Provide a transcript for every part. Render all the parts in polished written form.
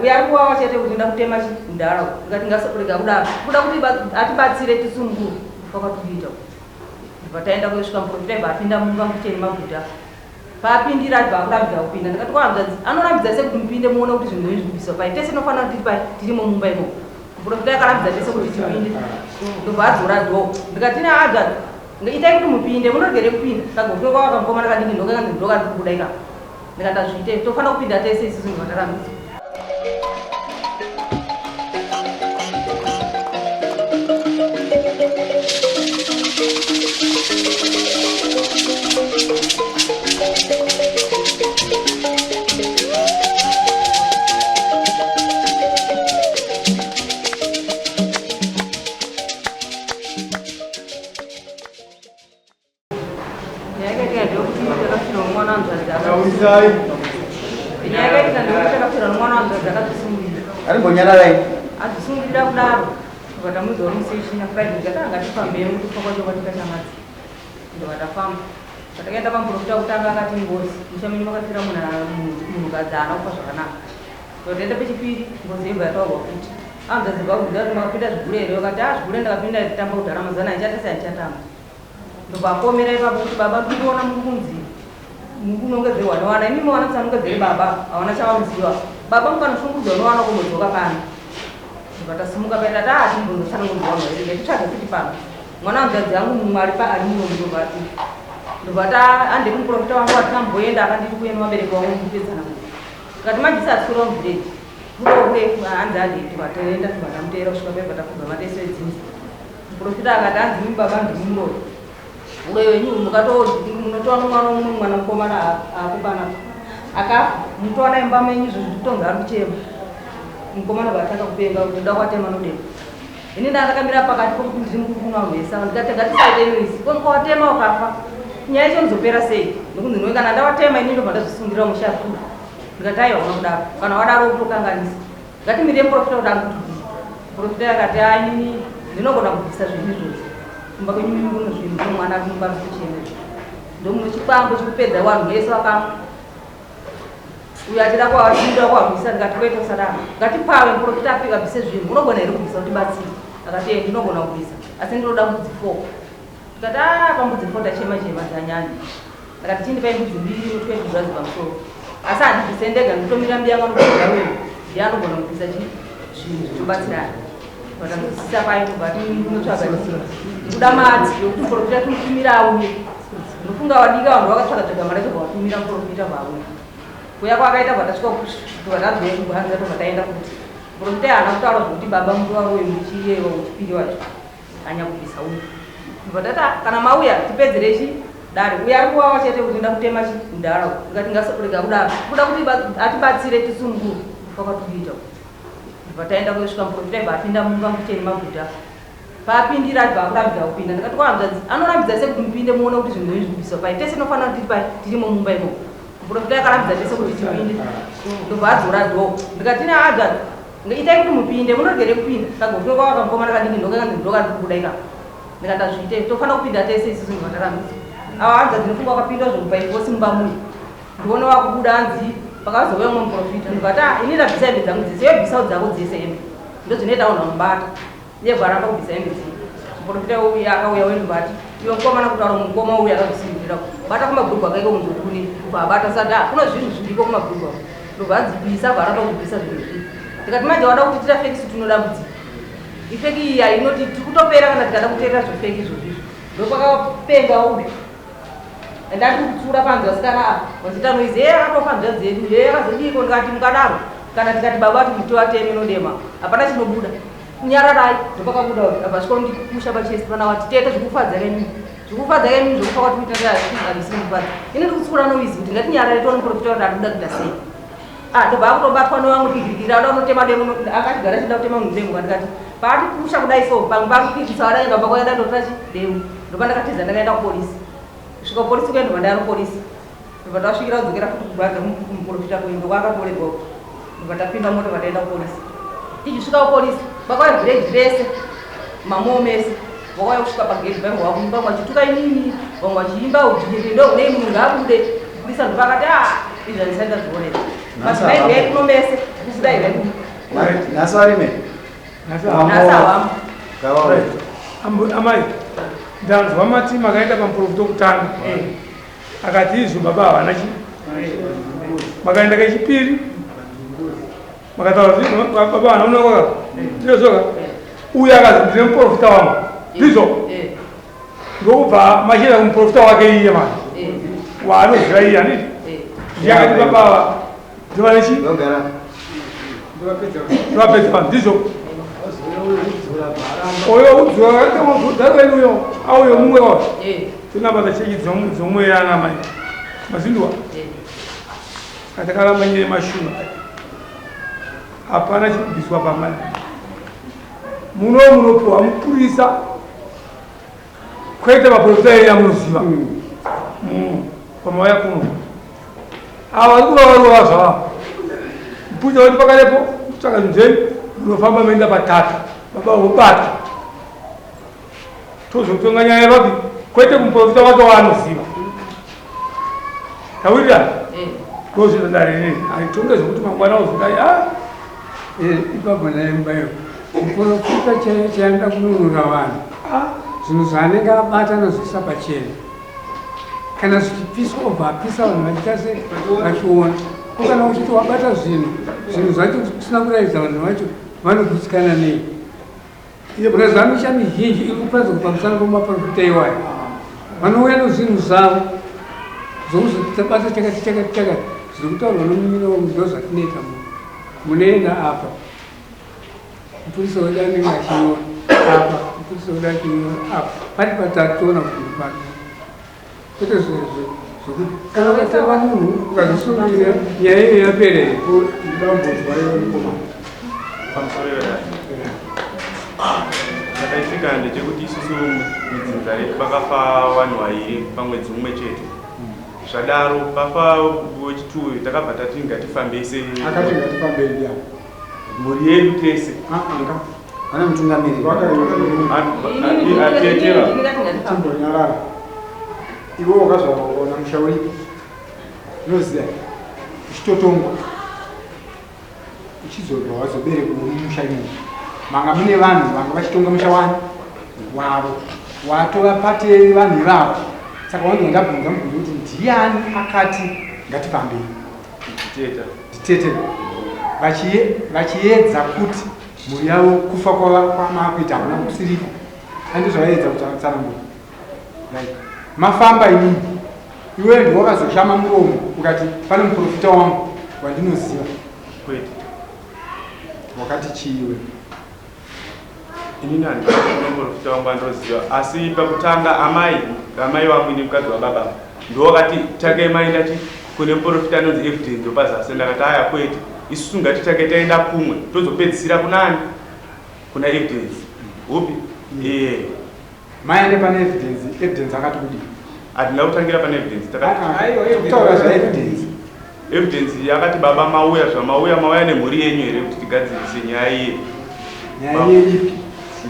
Yakuwa wachete kuti ndakutema chindaro ngati ngasokurega kudaro kuda kuti atibatsire tisunguru kwakatuita pataenda kusvika muprofita apinda mumba muteni maguta paapindira vakurambidza kupinda ndikati kwamzadzi anorambidza sekuti mupinde muone kuti zvinhu izvi kubviswa pai tese inofanira kuti tirimo mumba imo muprofita akarambidza tese kuti tipinde ndobva adzora dho ndikati neadzadzi itai kuti mupinde munogere kupinda kagotoka wakamukomana kadingi ndokanzi ndoka ndiri kuda ikapa ndikandazviite tofanira kupinda tese isusu ndivatarambidzwa. Ari bonyana lai. Azisungirira kudaro. Vakamuudza museshina Friday ngatanga tifambe mutofa kwachokwatika chamadzi. Ndovadafamba. Patakaenda pamuprofita kutanga akati ngozi. Muchamenyu makafira munhukadzi haana kufa zvakanaka. Totoenda pechipiri ngozi yebva yataurwa kuti. Amuzadzirwa kubvunza kuti makapinda zvigure here wakati zvigure ndakapinda nditamba kudhara mazana ichatesa ndichatamba. Ndobva akomera ipapo kuti baba ndikuona muri kunzi munongedzerwa nowana inimi wana musanongedzere baba hawana chavamuziva baba mukanoshungudzwa nowana kumudzoka pano vatasimuka paita timbonotsanangudzwana here titsvage kuti pano mwana wanzadzi yangu mumwe ari paari munombati ndobvata hande kumuprofita wangu watinamboenda akanditi kueni vabereki vangu kupedzana kati majisa asikura mubhireji kuroke hanzi aditi vatoenda vatamuteera kusvika paiva takubva mateso edzinzi muprofita akati hanzi mimi baba ndimuroi ulewenyu munotowana mwana umwe mwana mukomana akubana akafa mutowana imba menyu izvo zvitotonga ari kuchema mukomana vataka kupenga kuti nda kwatema nodema ini ndakamira pakati pokuti ndiri mukukunarwesa ndikati ngatisaitenoisi konkwatema ukafa nyaya icho nizopera sei nokunzi nowe kana ndawatema ini ndobva ndazvisungirira mushakuru ndikati aiwa unodaro kana wadaro ukutokanganisa ngatimire muprofita kudaro kuti muprofita akati inini ndinogona kubvisa zvinhu izvozvo kumba kwenyu mimi kuno zvinhu mwana kumukwanisa kuchienda ndomuno chikwambo chikupedza vanhu vese vakama uyo achida kwavashinda kwavisa ndikati kwete usadaro ngatipawe muprofita apika bvise zvinhu unogona here kubvisa kuti batsiri akati ndinogona kubvisa asi ndinoda mbudzi 4 ndikati pambudzi 4 tachema dzanyanya ndakati chindipai mbudzi 2 20 zvazi pamusoro asi handibvise ndega nditomira mbiyanga nogara wenyu ndiye anogona kubvisa zvinhu zvitobatsirana vatambodzisisa pai kubati munotsvaga kuda madzi yokuti muprofita tumutumira auye nofunga wadika vanhu vakatsvaga mari chobva vatumira muprofita vauye kuya kwakaita bvatasvika kuvatadzekuhanza tobva kuti muprofita haana kutaura zvokuti baba muruwaro wemuchireva wechipiri wacho hanya kubvisa uye vatata kana mauya tipedzerechi dare uya ari kuwawa chete kuti ndakutema chindaro ngati ngasokurega kudaro kuda kuti atibatsire tisunguru kwakatuita vataenda kusvika muprofita apinda mumba muteni maguta paapindira vakurambidza kupinda ndikati kwamzadzi anorambidza sekuti mupinde muone kuti zvinhu izvi kubviswa pai tese inofanira kuti tirimo mumba imo muprofita akarambidza tese kuti tipinde ndobva adzora dho ndikati neadzadzi itai kuti mupinde munogere kupinda kagotoka wakamukomana kadingi ndokanzi ndoka ndiri kuda ikapa ndikandazviite tofanira kupinda tese isusu ndivatarambidzwa ava hanzadzi ndinofunga wakapinda zvokupaikosi mumba muyi ndione wakubuda hanzi pakazouya umwe muprofita ndikati ini ndabvisa hembe dzangu dzese iwe bvisawo dzako dzese hembe ndozvinoita unhu amubata iye bvaramba kubvisa hembe dzii muprofita uya akauya wendibati iwe mukomana kutaura mukoma uya akazvisindira bata kumabhurugwa akaiko munzokuni kubva abata sati kuno zvinhu zviriko kumabhurugwa ndobva anzibvisa bvaramba kubvisa zvinhu zvii ndikati manje wada kuti tita fekisi tinodambudzika ifeki iyi hainoti tikutopera kana tikada kuteera zvofeki izvozvizvo ndopakapenga uyu ndati kutsura panzi vasikana apa vachitanoizi akatofa nzvadzi yedu akazodiko ndikati mukadaro kana tikati baba ati muti wateme nodema hapana chinobuda kunyararai ndopakabuda abva svikomusha pachesi pana wati tete zvikufadza kenyu zvokufa kwati kuita hazvisimufadza ini ndikutsura noizi kuti ngatinyarare tione muprofita kuti atikuda kuita sei ndobva akutobatwa nevamwe kigirikira ada unotema demo akatigara chida kutema munhu demo ndikati paati kusha kudai so pamwe pakukikisa wadaenda bva kwaenda ndotachi demo ndopa ndakatiza ndakaenda kupolisi kusvika polisi kuenda vandari polisi ndobva tasvikira kudzokera futi kubvaga muprofita kuimba kwakatorerwa ndobva tapinda moto vataenda kupolisi tichisvika kupolisi vakauya vhireji rese mamoo mese vakauya kusvika pagedhi vamwe vamwe vachituka inini vamwe vachiimba ujiriri ndo unei munhu ngaabude polisi ndopakati izvi handisaenda zvionera Mas vai ver como é isso daí, velho. Nasa alime. Nasa wam. Kawa. Amai. Dan wamati magaenda pamprofito kutanga. Akati izo baba wanachi. Magaenda kachipiri. Makatawa baba anaona kwa. Ndio soka. Uya kazi ndire mprofita wangu. Ndizo. Ngoba mashira mprofita wake iye mama. Wano zvaia nini? Yakati baba ndivalechi? Ndogara. Ndivapedza ndizo. Oyo udzwa ndakwe uyo auyo mumwe wa. Tinabata cheki dzomwe yana mai. Mazindwa. Atakala manyire mashuma. Hapana chibiswa pamani. Muno po amupurisa. Kwete maprofita ya muziva. Pamoja kuno. Awalikuwa waruwaza. Mpuja wali pakalepo, chaka nzeni, unofamba menda patatu. Baba ubata. Tozo tunganya yababi, kwete kumprofita watu wanoziva. Kawira? Kozi ndari nini? Alitunga zokuti mangwana uzika Ipapo na mbayo. Mprofita chaenda kununura vanhu. Zvinhu abata nozvisa pachena. Kana zvichipiswa obva apisa vanhu vachitase vachiona. Kana uchiti wabata zvinhu zvacho zvisina kuraidza vanhu vacho vanogutsikana nei. Kuna misha mizhinji iri kuparidza pamusana pemaprofita iwayo. Vanouya nezvinhu zvavo zvokuzotabata chakati zviri kutaurwa nomunyino ndo zvatinoita munoenda apa. Mupurisa wedu anenge achiona apa, mupurisa wedu achiona apa. Pari patatu toona kuti pano. Kwete kana vatava munhu ukazvisungirira nyaya iyo yapera chakaisika ndechekuti isusu midzinza redu pakafa vanhu vairi pamwedzi mumwe chete. Zvadaro pafa wechituru takabva tati ngatifambei akati ngatifambei ndia mhuri yedu tese. Ana mutungamiri. Atietera. Timbonyarara. Iwe wakazvaona mushauri unoziva uchitotongwa uchizorwa wazobere kumusha imomo manga mune vanhu vanga vachitonga musha wavo watova pate vanhu ivavo. Saka wanzi ngabvunza mubvunzo kuti ndiani akati ngatifambei titete vachiedza kuti mhuri yavo kufa kwamakuita hamuna kusiripa. Andi zvavaedza kutsanangura mafamba inini iwe ndi wakazoshama muromo ukati pane muprofita wangu wandinoziva. Kwete wakati chiiwe? Inini handina muprofita wangu andinoziva, asi pakutanga amai wangu ine mukadzi wababa ndo wakati take maenda kune muprofita anonzi Evidence pazasi. Ndakati aya kwete, isusu ngatitake taenda kumwe tozopedzisira kunani kuna Evidence. Upi? Maende pane Evidence akati kudi hatina kutangira pane Evidence. Kutaura zvaEvidence. Evidence yakati baba mauya nemhuri yenyu here kuti tigadzirise nyaya iye. Nyaya ipi?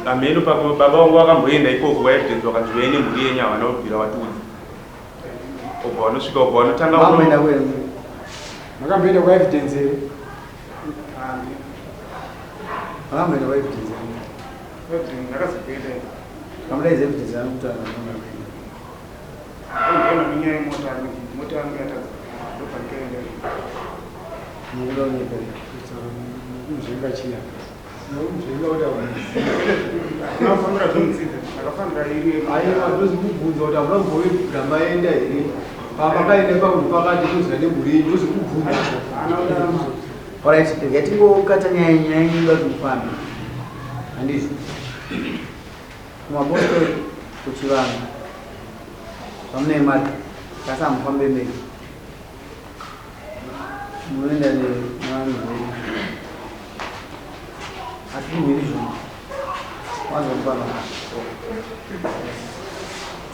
Ameno baba wangu akamboenda ikoko kwaEvidence wakati vaine mhuri yenyu havana kubvira vatuudzi. Obva vanosvika obva vanotanga Makamboenda kwenu. Makamboenda kwaEvidence here? Makamboenda kwaEvidence. ndakazopenda Kamudai Evidence anokutana. mota yangu yatadza ndopanikaenda Mukudaoneka. Muzvinga chiya. Muzvinga kuti nafanira zvomutsiza akafanira iri aiwa ndozikubvunza kuti hamuna kumbowe ramaenda here pakaende pakuti pakati kuziva nemhuri yenyu ndozikubvunza. Alright, yatingokata nyaya yenyu ngatikufambe. Handizvo kumabostori kuchivanga pamune mari kasi hamufambe mberi munoenda nevanhu venyu hatimiri zvino wazopana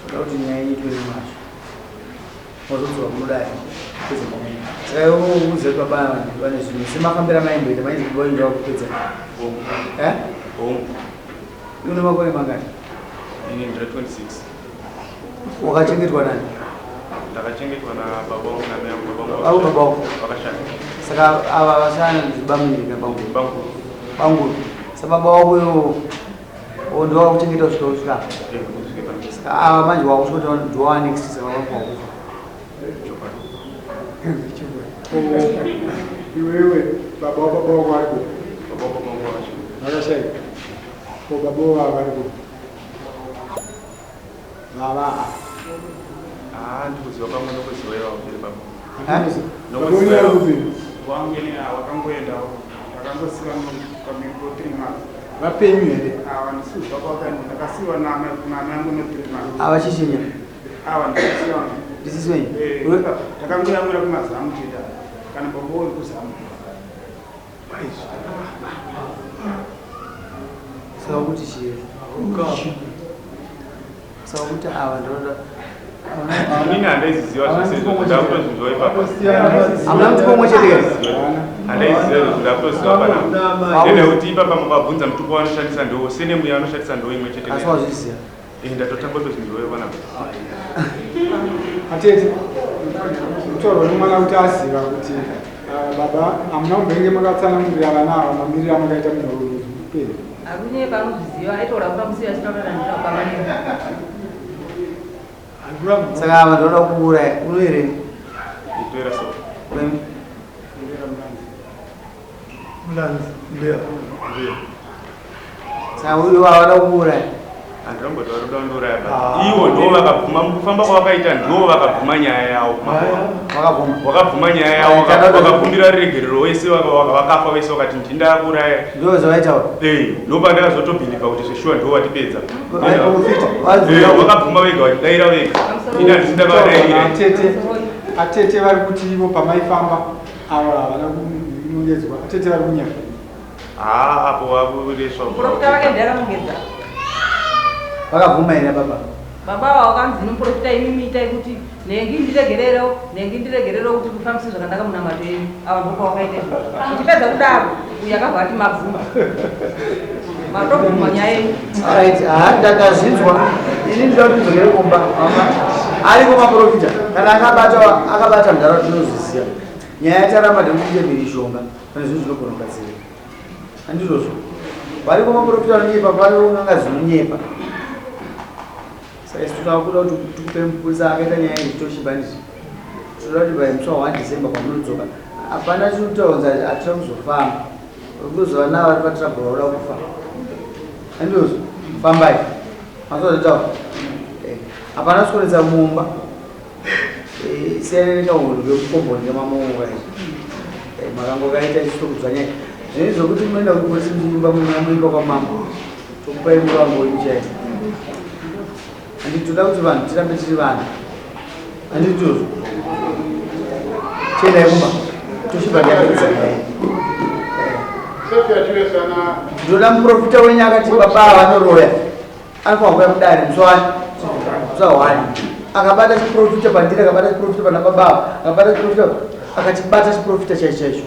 toda kuti nyaya yenyu itori mazvo wazodzwa kunodai saka iwo uze baba vane zvinhu semafambira maimboita mainzi kuvaindawa kupedza une makore mangani? ini ndire 26. Wakachengetwa nani? Ndakachengetwa na baba wangu na mai yangu. Au baba wako? Wakashanda. Saka ava vasana ndibamira pangu sababu wao ndo wakuchengeta kusvika saka ava manje wakusvika ndo next sababu iwewe baba wako akashai ko baba wako baba ndikuziva pamwe nokuzivaira vakiri baba wangenera wakangoenda vakangosiva kwamiko 3 months vapenyu here vandisiva kwakani ndakasiva namangu no 3 months avachishinya ava ndakasiva ndisiswenyu ndakangoyamwira kumazamu cheta kana bambowe kuzamu saka kuti chii saka kuti ava ndoda Amina andaiziziva zvose ndakutozvinzwa ipapa. Hamuna mutupo umwe chete Andaiziva ndakutoziva panapa. Nekuti ipapa mukabvunza mutupo wanoshandisa ndo sene muya anoshandisa ndo imwe chete. Asi wazviziva. Ndatotanga kutozvinzwa panapa. Atete mutoro nomwana kuti aziva kuti baba hamuna kumbenge makatsanangurira vana ava mamiriro amakaita munhu peri. Akunye panozviziva aitora kupamusiya chinotaranira kwamanini. Saka ava ndoda kuuraya unoere Itoera so. saka uyo wavada kuuraya Andamboti varuda ndoraya baba. Ivo ndo vakabvuma mukufamba kwavakaita ndo vakabvuma nyaya yavo. Vakabvuma nyaya yavo vakakumbira regerero wese vakafa vese vakati ndinda kuraya. ndo zvavaitaura Ndo pandakazotobhiliva kuti zveshuwa ndo watipedza. Vakabvuma vega vachidaira vega. Ina ndisindavadaira. Atete vari kuti ivo pamaifamba ava havana kunongedzwa atete vari kunyaka Apo vakureswa. Muprofita wake ndaramungedza. vakabvuma here baba Baba wakanzi muprofita imimi itai kuti nengi ndiregerero kuti kufambise zvakanaka munamato yenyu ava ndopa wakaita uchipedza kudaro uyu akabva ati mabvuma matobvuma nyaya yenyu ndakazvinzwa ini ndida kuti ndzokere kumba ariko maprofita kana akabata mudhara tinozviziva nyaya yataramba ndekuite mhirishonga pane zvinhu zvinogona kugadzirira handizvozvo variko maprofita anonyepa vanonanga zvinonyepa saka isi tinoda kuti tikupe mupurisa akaita nyaya yezvitoshiba ndizvi tinoda kuti musi wa 1 December pamunodzoka hapana chinotaunza hatira kuzofamba kuzova navari patirabhora uda kufa handizvozvo fambai masozotaura hapana sikonetsa mumba siyana nekahundu kekukomboni kemamoka makangokaita ichitokudzwa nyaya zvini zvokuti munoenda kupolisi muimba muimba kwamambo tokupai murango ichai handitoda kuti vanhu tirambe tiri vanhu handitozvo chiendai kumba toshiba ndiyapedza nyaya ndoda muprofita wenyu akati baba avanoroya anofanwa kuya mudare muswani musahwani akabata chiprofita pandiri akabata chiprofita pana baba akabata chiprofita akatibata chiprofita chaicho chaicho